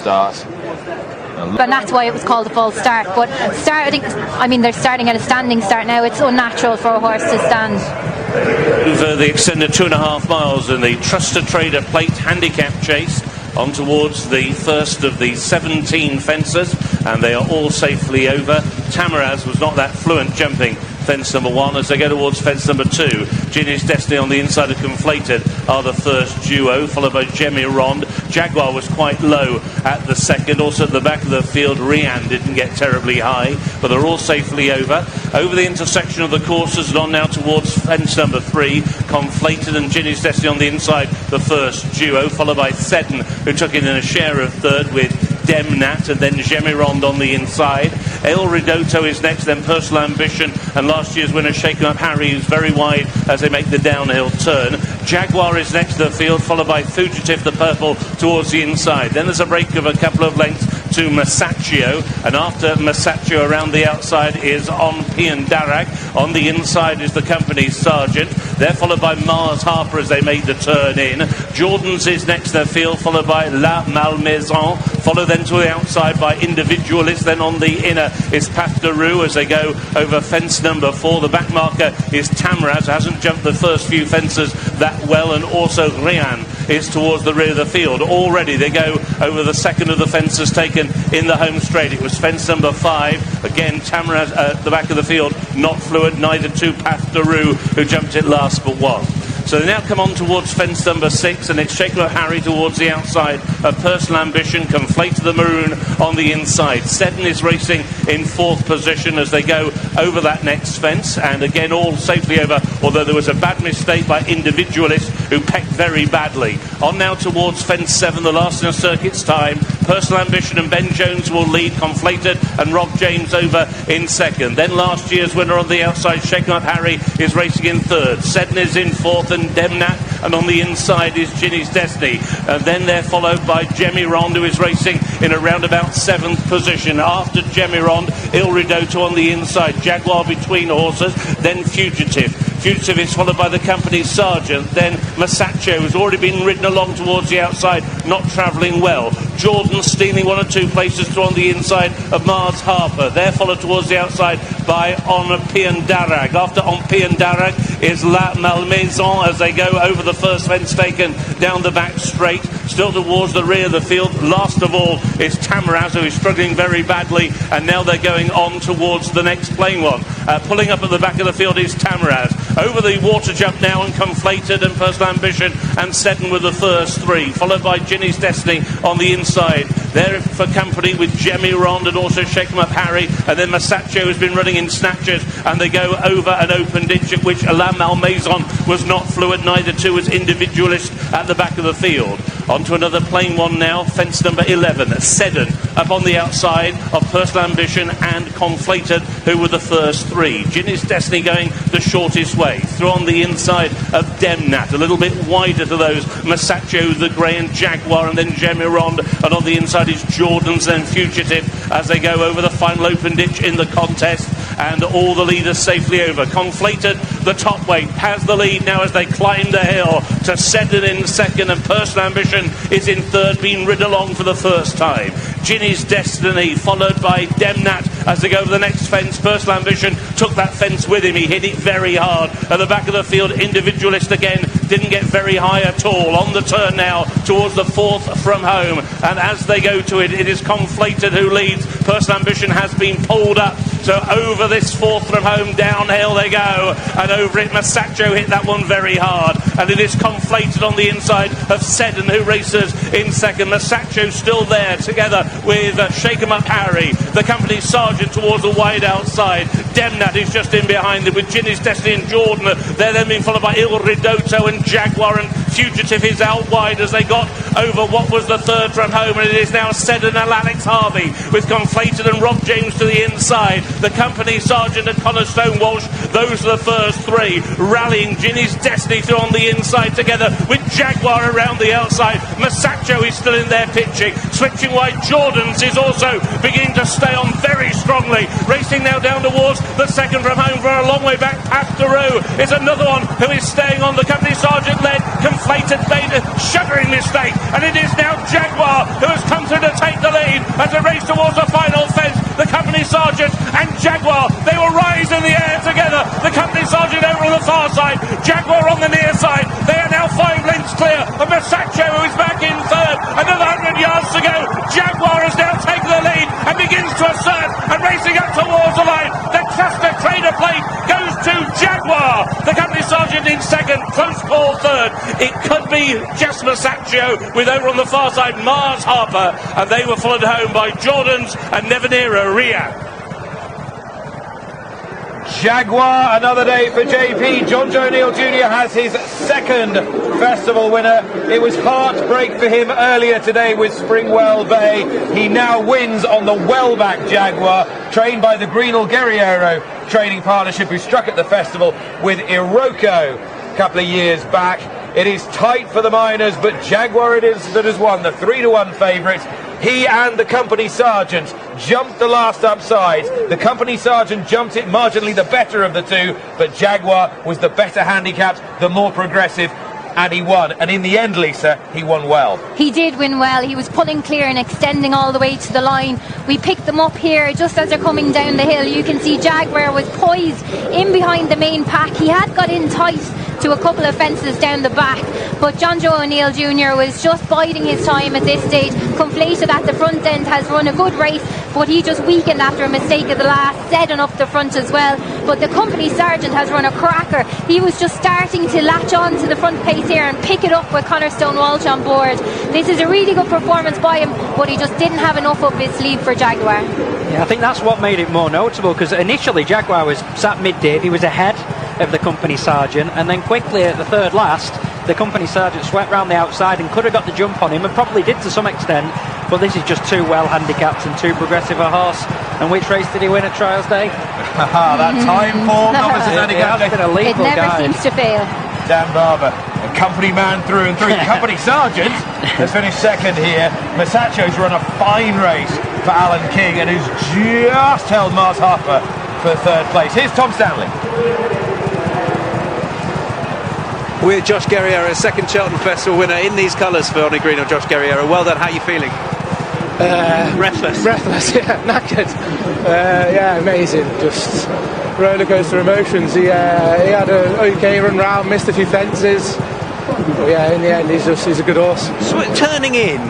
Start. And that's why it was called a false start. But starting, I mean, they're starting at a standing start now. It's unnatural for a horse to stand. Over the extended 2.5 miles in the Trusted Trader Plate Handicap Chase, on towards the first of the 17 fences, and they are all safely over. Tamaraz was not that fluent jumping fence number 1 as they go towards fence number 2. Ginny's Destiny on the inside of Conflated are the first duo, followed by Jagwar. Jagwar was quite low at the second. Also at the back of the field, Rian didn't get terribly high, but they're all safely over. Over the intersection of the courses and on now towards fence number 3, Conflated and Ginny's Destiny on the inside, the first duo, followed by Seddon, who took in a share of third with Demnat, and then Jagwar on the inside. El Ridotto is next, then Personal Ambition, and last year's winner Shaken Up Harry, who's very wide as they make the downhill turn. Jagwar is next to the field, followed by Fugitive, the purple, towards the inside. Then there's a break of a couple of lengths to Masaccio, and after Masaccio around the outside is On Pian Darag. On the inside is Thecompanysergeant. They're followed by Mars Harper as they made the turn in. Jordan's is next to the field, followed by La Malmaison. Followed then to the outside by Individualist. Then on the inner is Path de Roux as they go over fence number 4. The back marker is Tamaraz, who hasn't jumped the first few fences that well, and also Rian is towards the rear of the field. Already they go over the second of the fences taken in the home straight. It was fence number 5. Again, Tamaraz at the back of the field, not fluent, neither to Path de Roux, who jumped it last but one. So they now come on towards fence number 6, and it's Shaken Up Harry towards the outside of Personal Ambition, Conflated the Maroon on the inside. Seddon is racing in 4th position as they go over that next fence, and again all safely over, although there was a bad mistake by Individualist, who pecked very badly. On now towards fence 7, the last in a circuit's time. Personal Ambition and Ben Jones will lead, Conflated and Rob James over in 2nd. Then last year's winner on the outside, Shaken Up Harry, is racing in 3rd. Seddon is in 4th, and Demnat, and on the inside is Ginny's Destiny. And then they're followed by Jagwar, who is racing in around about 7th position. After Jagwar, Il Ridotto on the inside, Jagwar between horses, then Fugitive. Fugitive is followed by Thecompanysergeant, then Masaccio, who's already been ridden along towards the outside, not travelling well. Jordan stealing 1 or 2 places to on the inside of Mars Harper. They're followed towards the outside by On Pian Darag. After On Pian Darag is La Malmaison as they go over the first fence taken down the back straight, still towards the rear of the field. Last of all is Tamaraz, who is struggling very badly, and now they're going on towards the next plain one. Pulling up at the back of the field is Tamaraz. Over the water jump now, and Conflated and Personal Ambition and Seddon with the first 3, followed by Ginny's Destiny on the inside. They're for company with Jagwar and also Shaken Up Harry, and then Masaccio has been running in snatches, and they go over an open ditch at which La Malmaison was not fluent, neither too was Individualist at the back of the field. On to another plain one now, fence number 11, Seddon up on the outside of Personal Ambition and Conflated, who were the first 3. Ginny's Destiny going the shortest way, through on the inside of Demnat, a little bit wider to those Masaccio, the Grey and Jagwar, and then Jagwar, and on the inside is Jordan's, then Fugitive as they go over the final open ditch in the contest, and all the leaders safely over. Conflated, the top weight, has the lead now as they climb the hill to Seddon in 2nd, and Personal Ambition is in 3rd, being ridden along for the first time. Ginny's Destiny followed by Demnat as they go over the next fence. Personal Ambition took that fence with him, he hit it very hard. At the back of the field, Individualist again didn't get very high at all. On the turn now towards the 4th from home, and as they go to it, it is Conflated who leads. Personal Ambition has been pulled up, so over this 4th from home, downhill they go, and over it Masaccio hit that one very hard, and it is Conflated on the inside of Seddon who races in 2nd. Masaccio still there together with Shaken Up Harry. Thecompanysergeant towards the wide outside. Demnat is just in behind them with Ginny's Destiny and Jordan. They're then being followed by Il Ridotto and Jagwar, and Fugitive is out wide as they got over what was the 3rd from home, and it is now Seddon and Alex Harvey with Conflated and Rob James to the inside. Thecompanysergeant and Connor Stonewalsh, those are the first 3, rallying Ginny's Destiny through on the inside together with Jagwar around the outside. Masaccio is still in there pitching, switching wide. Jordan's is also beginning to stay on very strongly, racing now down towards the 2nd from home for a long way back. Path de Roux is another one who is staying on. Thecompanysergeant led, deflated, made a shuddering mistake, and it is now Jagwar who has come through to take the lead as they race towards the final fence. The company sergeant and Jagwar, they will rise in the air together. The company sergeant over on the far side, Jagwar on the near side. They are now 5 lengths clear of Masaccio, who is back in third. Another 100 yards to go. Jagwar has now taken the lead and begins to assert and racing up towards the line. The Tote Trader plate goes to Jagwar. The company sergeant in second, close call third. It could be just Masaccio with over on the far side Mars Harper, and they were followed home by Jordans and Nevanera Ria. Jagwar, another day for JP. Jonjo Jr. has his second festival winner. It was heartbreak for him earlier today with Springwell Bay. He now wins on the well-back Jagwar, trained by the Greenall Guerriero training partnership, who struck at the festival with Iroko a couple of years back. It is tight for the minors, but Jagwar it is that has won, the 3-1 favourite. He and the company sergeant jumped the last upside. The company sergeant jumped it marginally the better of the two, but Jagwar was the better handicapped, the more progressive, and he won. And in the end, Lisa, he won well. He did win well. He was pulling clear and extending all the way to the line. We picked them up here just as they're coming down the hill. You can see Jagwar was poised in behind the main pack. He had got in tight to a couple of fences down the back, but Jonjo Jr. was just biding his time at this stage. Conflated at the front end has run a good race, but he just weakened after a mistake at the last, setting up the front as well. But the company sergeant has run a cracker. He was just starting to latch on to the front pace here and pick it up with Conor Stonewalsh on board. This is a really good performance by him, but he just didn't have enough up his sleeve for Jagwar. Yeah, I think that's what made it more notable, because initially Jagwar was sat mid-div, he was ahead of the company sergeant, and then quickly at the third last the company sergeant swept round the outside and could have got the jump on him, and probably did to some extent, but this is just too well handicapped and too progressive a horse. And which race did he win at Trials Day? That time form, it never seems to fail. Dan Barber, a company man through and through. The company sergeant has finished second here. Masaccio's run a fine race for Alan King and has just held Mars Harper for third place. Here's Tom Stanley. With Josh Guerriero, second Cheltenham Festival winner in these colours for Ollie Greenall. Josh Guerriero, well done. How are you feeling? Breathless, yeah, knackered. Yeah, amazing. Just roller coaster emotions. He had an okay run round, missed a few fences. But yeah, in the end, he's a good horse. So turning in,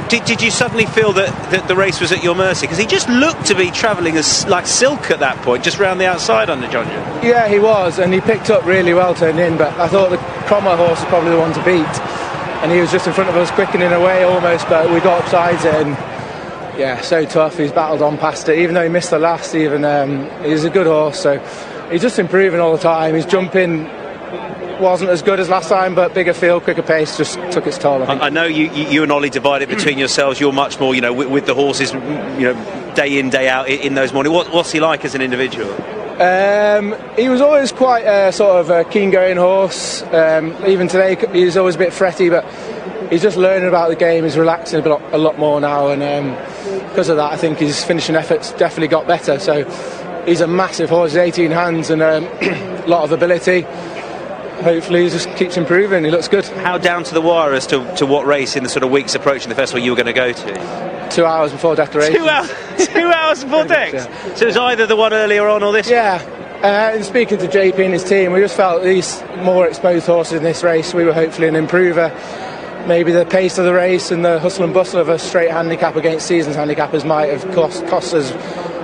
did you suddenly feel that the race was at your mercy? Because he just looked to be travelling as like silk at that point, just round the outside under Jonjo. Yeah, he was, and he picked up really well turning in. But I thought the Cromwell horse was probably the one to beat, and he was just in front of us, quickening away almost. But we got upsides it, and yeah, so tough. He's battled on past it, even though he missed the last. He's a good horse, so he's just improving all the time. His jumping wasn't as good as last time, but bigger field, quicker pace just took its toll. I know you and Ollie divide it between yourselves. You're much more, with the horses, day in, day out in those mornings. What's he like as an individual? He was always quite a sort of a keen-going horse. Even today, he's always a bit fretty, but he's just learning about the game. He's relaxing a lot more now, and because of that, I think his finishing efforts definitely got better. So he's a massive horse, 18 hands, and a lot of ability. Hopefully he just keeps improving. He looks good. How down to the wire as to what race in the sort of weeks approaching the festival you were going to go to? 2 hours before declaration. 2 hours, 2 hours before Dex? Yeah. So it was either the one earlier on or this one? Yeah. And speaking to JP and his team, we just felt these more exposed horses in this race, we were hopefully an improver. Maybe the pace of the race and the hustle and bustle of a straight handicap against seasons handicappers might have cost us,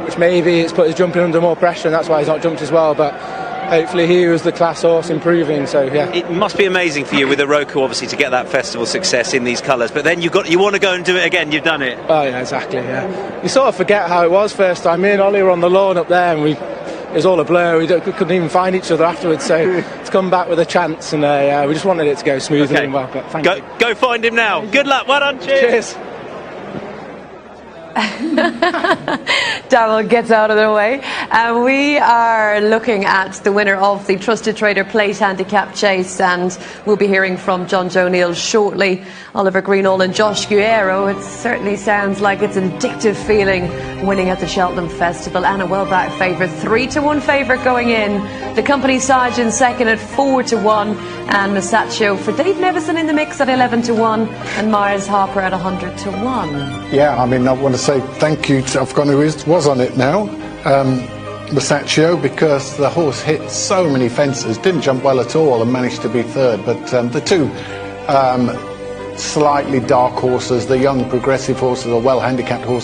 which maybe it's put his jumping under more pressure, and that's why he's not jumped as well. But hopefully he was the class horse improving, so yeah. It must be amazing for you with Iroko, obviously, to get that festival success in these colours, but then you want to go and do it again. You've done it. Oh yeah, exactly, yeah. You sort of forget how it was first time. Me and Ollie were on the lawn up there, and it was all a blur. We couldn't even find each other afterwards, so to come back with a chance, and we just wanted it to go smoothly and well. But thank you. Go find him now. Good luck. Well done. Cheers. Daniel gets out of the way. We are looking at the winner of the Trusted Trader Plate Handicap Chase, and we'll be hearing from Jonjo shortly. Oliver Greenall and Josh Guerriero. It certainly sounds like it's an addictive feeling winning at the Cheltenham Festival, and a well-backed favourite, 3-1 favourite going in. Thecompanysergeant second at 4-1, and Masaccio for Dave Nevison in the mix at 11-1, and Myers Harper at 100-1. Yeah, I mean, I want to say thank you to, I've forgotten who was on it now, Masaccio, because the horse hit so many fences, didn't jump well at all and managed to be third. But the two slightly dark horses, the young progressive horses, or well handicapped horses,